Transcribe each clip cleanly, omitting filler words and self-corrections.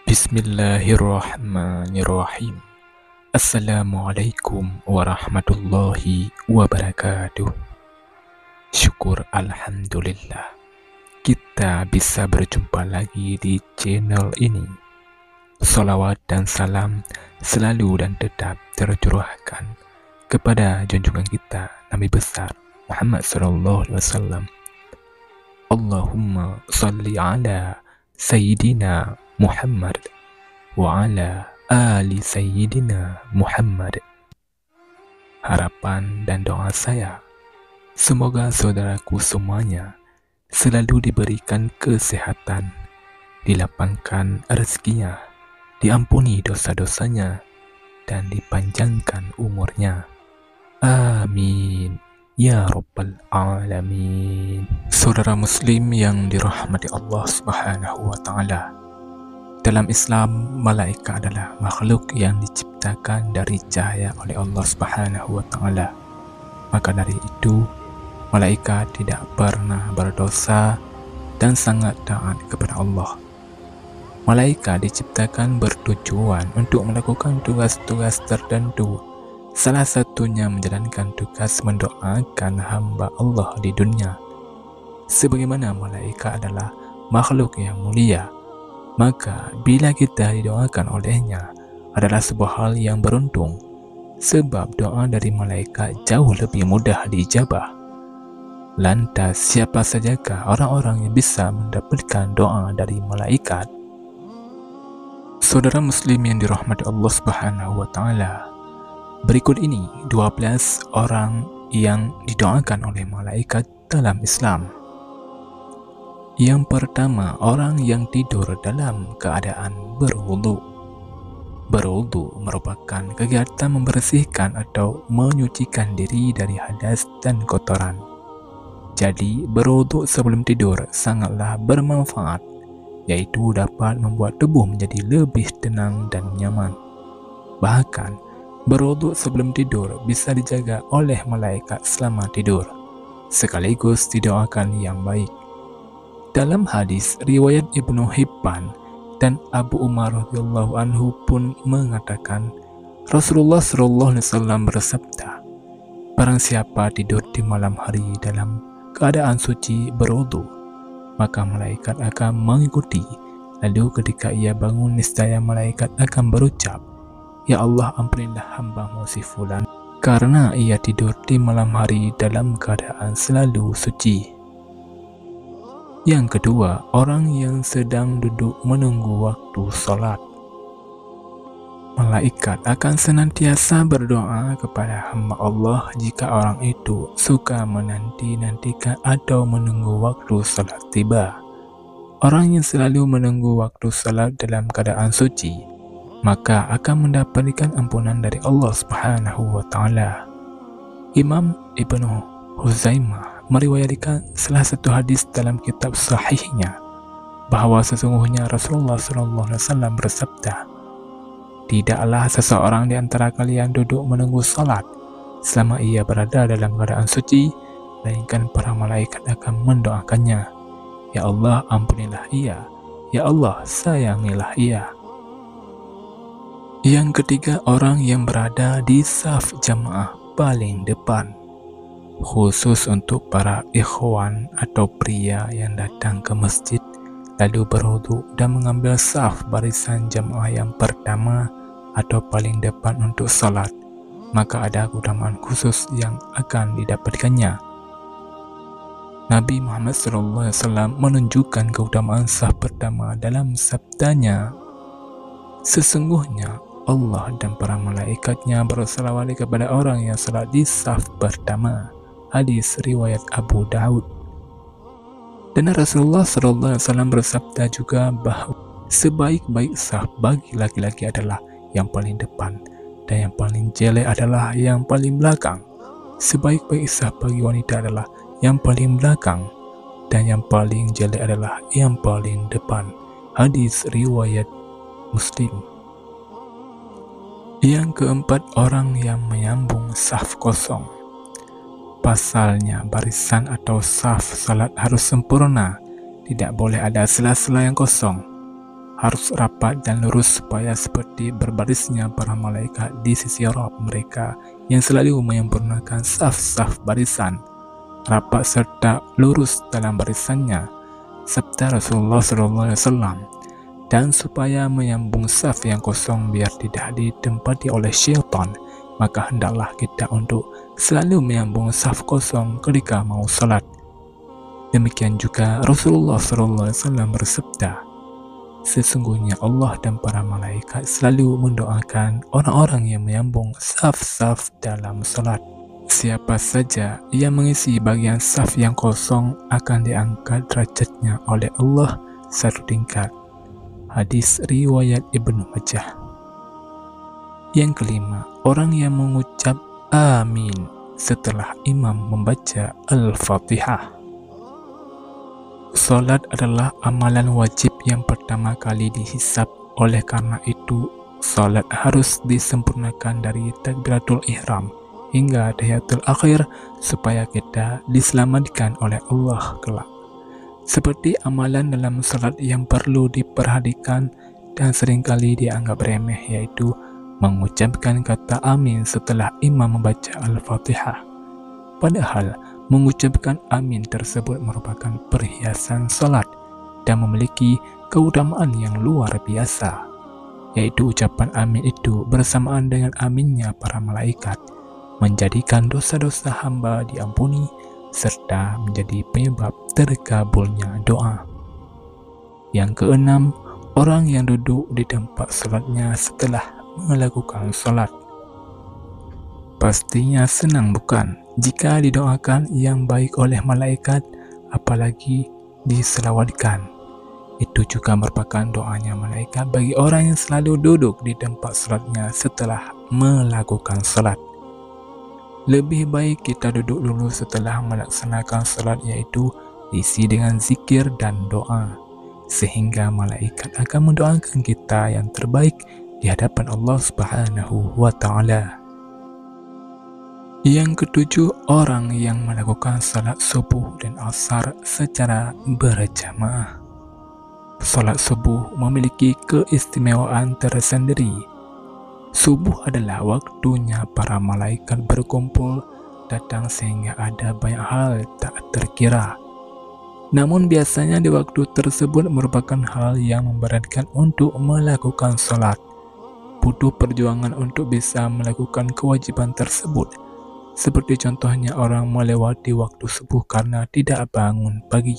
Bismillahirrahmanirrahim. Assalamualaikum warahmatullahi wabarakatuh. Syukur alhamdulillah kita bisa berjumpa lagi di channel ini. Salawat dan salam selalu dan tetap tercurahkan kepada junjungan kita Nabi besar Muhammad SAW. Allahumma salli ala Sayyidina Muhammad wa ala ali Sayyidina Muhammad. Harapan dan doa saya, semoga saudaraku semuanya selalu diberikan kesehatan, dilapangkan rezekinya, diampuni dosa-dosanya, dan dipanjangkan umurnya. Amin ya rabbal alamin. Saudara muslim yang dirahmati Allah Subhanahu wa taala, dalam Islam, malaikat adalah makhluk yang diciptakan dari cahaya oleh Allah Subhanahu wa taala. Maka dari itu, malaikat tidak pernah berdosa dan sangat taat kepada Allah. Malaikat diciptakan bertujuan untuk melakukan tugas-tugas tertentu. Salah satunya menjalankan tugas mendoakan hamba Allah di dunia. Sebagaimana malaikat adalah makhluk yang mulia, maka bila kita didoakan olehnya adalah sebuah hal yang beruntung, sebab doa dari malaikat jauh lebih mudah diijabah. Lantas siapa sajakah orang-orang yang bisa mendapatkan doa dari malaikat? Saudara muslim yang dirahmati Allah Subhanahu wa taala, berikut ini 12 orang yang didoakan oleh malaikat dalam Islam. Yang pertama, orang yang tidur dalam keadaan berwudu. Berwudu merupakan kegiatan membersihkan atau menyucikan diri dari hadas dan kotoran. Jadi, berwudu sebelum tidur sangatlah bermanfaat, yaitu dapat membuat tubuh menjadi lebih tenang dan nyaman. Bahkan, berwudu sebelum tidur bisa dijaga oleh malaikat selama tidur, sekaligus didoakan yang baik. Dalam hadis riwayat Ibnu Hibban dan Abu Umar radhiyallahu anhu pun mengatakan, Rasulullah SAW bersabda, barang siapa tidur di malam hari dalam keadaan suci berwudu, maka malaikat akan mengikuti. Lalu ketika ia bangun, niscaya malaikat akan berucap, ya Allah, ampunilah hamba-Mu si fulan, karena ia tidur di malam hari dalam keadaan selalu suci. Yang kedua, orang yang sedang duduk menunggu waktu sholat. Malaikat akan senantiasa berdoa kepada hamba Allah jika orang itu suka menanti-nantikan atau menunggu waktu sholat tiba. Orang yang selalu menunggu waktu sholat dalam keadaan suci, maka akan mendapatkan ampunan dari Allah Subhanahu wa taala. Imam Ibnu Huzaimah meriwayatkan salah satu hadis dalam kitab sahihnya bahwa sesungguhnya Rasulullah SAW bersabda, tidaklah seseorang di antara kalian duduk menunggu salat selama ia berada dalam keadaan suci, melainkan para malaikat akan mendoakannya, ya Allah, ampunilah ia, ya Allah, sayangilah ia. Yang ketiga, orang yang berada di saf jamaah paling depan. Khusus untuk para ikhwan atau pria yang datang ke masjid lalu berwudu dan mengambil saf barisan jamaah yang pertama atau paling depan untuk salat, maka ada keutamaan khusus yang akan didapatkannya. Nabi Muhammad SAW menunjukkan keutamaan saf pertama dalam sabdanya, sesungguhnya Allah dan para malaikatnya bersalawat kepada orang yang salat di saf pertama. Hadis riwayat Abu Daud. Dan Rasulullah SAW bersabda juga bahwa sebaik-baik saf bagi laki-laki adalah yang paling depan, dan yang paling jelek adalah yang paling belakang. sebaik-baik saf bagi wanita adalah yang paling belakang, dan yang paling jelek adalah yang paling depan. Hadis riwayat Muslim. Yang keempat, orang yang menyambung saf kosong. Pasalnya, barisan atau saf salat harus sempurna, tidak boleh ada sela-sela yang kosong. Harus rapat dan lurus supaya seperti berbarisnya para malaikat di sisi Rabb mereka yang selalu menyempurnakan saf-saf barisan, rapat serta lurus dalam barisannya, sabda Rasulullah SAW. Dan supaya menyambung saf yang kosong biar tidak ditempati oleh syaitan, maka hendaklah kita untuk selalu menyambung saf kosong ketika mau salat. Demikian juga Rasulullah SAW bersabda, sesungguhnya Allah dan para malaikat selalu mendoakan orang-orang yang menyambung saf-saf dalam salat. Siapa saja yang mengisi bagian saf yang kosong akan diangkat derajatnya oleh Allah satu tingkat. Hadis riwayat Ibnu Majah. Yang kelima, orang yang mengucap amin setelah imam membaca Al-Fatihah. Salat adalah amalan wajib yang pertama kali dihisab, oleh karena itu salat harus disempurnakan dari takbiratul ihram hingga tahiyatul akhir supaya kita diselamatkan oleh Allah kelak. Seperti amalan dalam salat yang perlu diperhatikan dan seringkali dianggap remeh, yaitu mengucapkan kata amin setelah imam membaca Al-Fatihah. Padahal mengucapkan amin tersebut merupakan perhiasan salat dan memiliki keutamaan yang luar biasa, yaitu ucapan amin itu bersamaan dengan aminnya para malaikat menjadikan dosa-dosa hamba diampuni serta menjadi penyebab terkabulnya doa. Yang keenam, orang yang duduk di tempat salatnya setelah melakukan salat. Pastinya senang bukan jika didoakan yang baik oleh malaikat, apalagi diselawatkan. Itu juga merupakan doanya malaikat bagi orang yang selalu duduk di tempat salatnya setelah melakukan salat. Lebih baik kita duduk dulu setelah melaksanakan salat, yaitu diisi dengan zikir dan doa, sehingga malaikat akan mendoakan kita yang terbaik di hadapan Allah Subhanahu wa Ta'ala. Yang ketujuh, orang yang melakukan salat subuh dan asar secara berjamaah. Salat subuh memiliki keistimewaan tersendiri. Subuh adalah waktunya para malaikat berkumpul datang sehingga ada banyak hal tak terkira. Namun biasanya di waktu tersebut merupakan hal yang memberatkan untuk melakukan salat. Butuh perjuangan untuk bisa melakukan kewajiban tersebut. Seperti contohnya orang melewati waktu subuh karena tidak bangun pagi.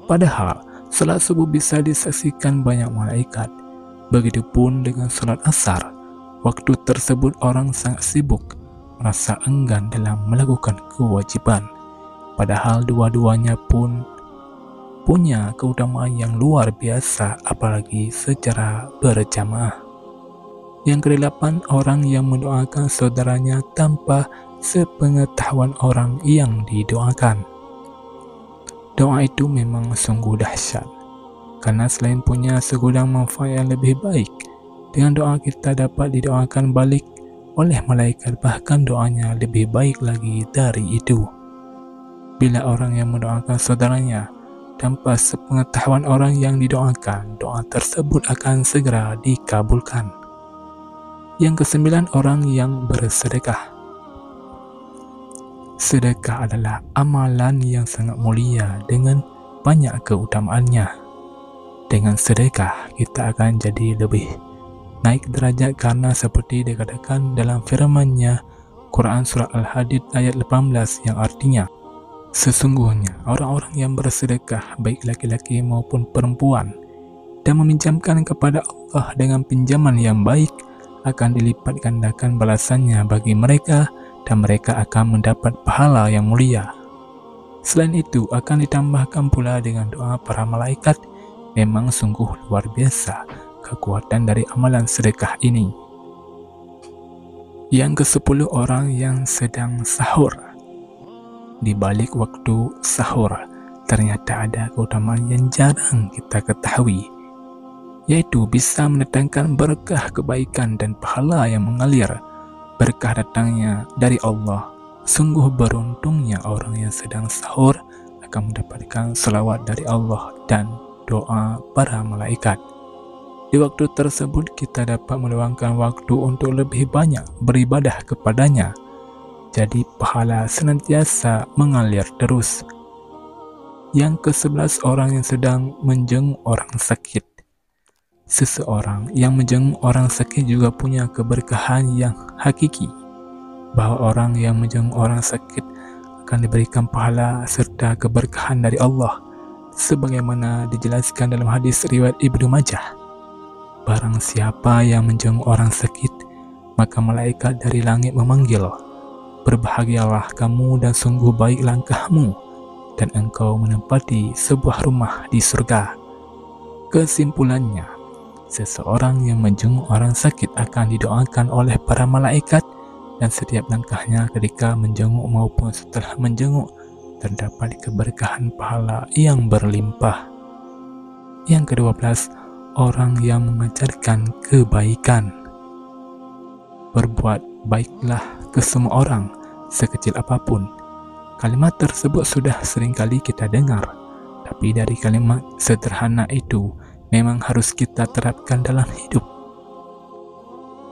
Padahal salat subuh bisa disaksikan banyak malaikat. Begitupun dengan salat asar. Waktu tersebut orang sangat sibuk, merasa enggan dalam melakukan kewajiban. Padahal dua-duanya pun punya keutamaan yang luar biasa, apalagi secara berjamaah. Yang kedelapan, orang yang mendoakan saudaranya tanpa sepengetahuan orang yang didoakan. Doa itu memang sungguh dahsyat, karena selain punya segudang manfaat yang lebih baik, dengan doa kita dapat didoakan balik oleh malaikat, bahkan doanya lebih baik lagi dari itu. Bila orang yang mendoakan saudaranya tanpa sepengetahuan orang yang didoakan, doa tersebut akan segera dikabulkan. Yang kesembilan, orang yang bersedekah. Sedekah adalah amalan yang sangat mulia dengan banyak keutamaannya. Dengan sedekah kita akan jadi lebih naik derajat, karena seperti dikatakan dalam firman-Nya Quran Surah Al-Hadid ayat 18 yang artinya, sesungguhnya orang-orang yang bersedekah baik laki-laki maupun perempuan dan meminjamkan kepada Allah dengan pinjaman yang baik akan dilipat gandakan balasannya bagi mereka dan mereka akan mendapat pahala yang mulia. Selain itu akan ditambahkan pula dengan doa para malaikat. Memang sungguh luar biasa kekuatan dari amalan sedekah ini. Yang ke-10, orang yang sedang sahur. Di balik waktu sahur, ternyata ada keutamaan yang jarang kita ketahui, yaitu bisa mendatangkan berkah kebaikan dan pahala yang mengalir. Berkah datangnya dari Allah. Sungguh beruntungnya orang yang sedang sahur akan mendapatkan selawat dari Allah dan doa para malaikat. Di waktu tersebut kita dapat meluangkan waktu untuk lebih banyak beribadah kepadanya. Jadi pahala senantiasa mengalir terus. Yang ke-11, orang yang sedang menjenguk orang sakit. Seseorang yang menjenguk orang sakit juga punya keberkahan yang hakiki, bahwa orang yang menjenguk orang sakit akan diberikan pahala serta keberkahan dari Allah, sebagaimana dijelaskan dalam hadis riwayat Ibnu Majah. Barang siapa yang menjenguk orang sakit, maka malaikat dari langit memanggil, "Berbahagialah kamu dan sungguh baik langkahmu, dan engkau menempati sebuah rumah di surga." Kesimpulannya, seseorang yang menjenguk orang sakit akan didoakan oleh para malaikat, dan setiap langkahnya ketika menjenguk maupun setelah menjenguk terdapat keberkahan pahala yang berlimpah. Yang ke-12, orang yang mengajarkan kebaikan. Berbuat baiklah ke semua orang, sekecil apapun. Kalimat tersebut sudah seringkali kita dengar, tapi dari kalimat sederhana itu memang harus kita terapkan dalam hidup.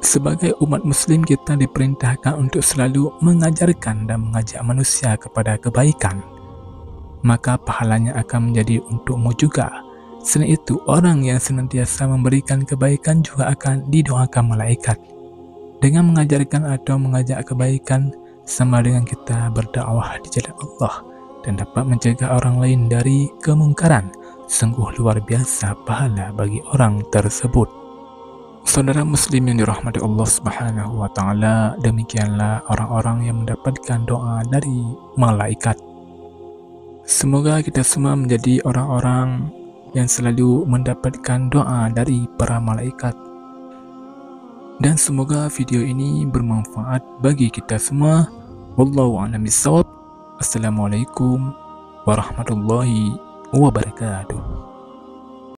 Sebagai umat muslim, kita diperintahkan untuk selalu mengajarkan dan mengajak manusia kepada kebaikan, maka pahalanya akan menjadi untukmu juga. Selain itu, orang yang senantiasa memberikan kebaikan juga akan didoakan malaikat. Dengan mengajarkan atau mengajak kebaikan, sama dengan kita berdakwah di jalan Allah dan dapat mencegah orang lain dari kemungkaran. Sungguh luar biasa pahala bagi orang tersebut. Saudara muslim yang dirahmati Allah Subhanahu wa Ta'ala, demikianlah orang-orang yang mendapatkan doa dari malaikat. Semoga kita semua menjadi orang-orang yang selalu mendapatkan doa dari para malaikat. Dan semoga video ini bermanfaat bagi kita semua. Wallahu a'lam bishawab. Assalamualaikum warahmatullahi wabarakatuh.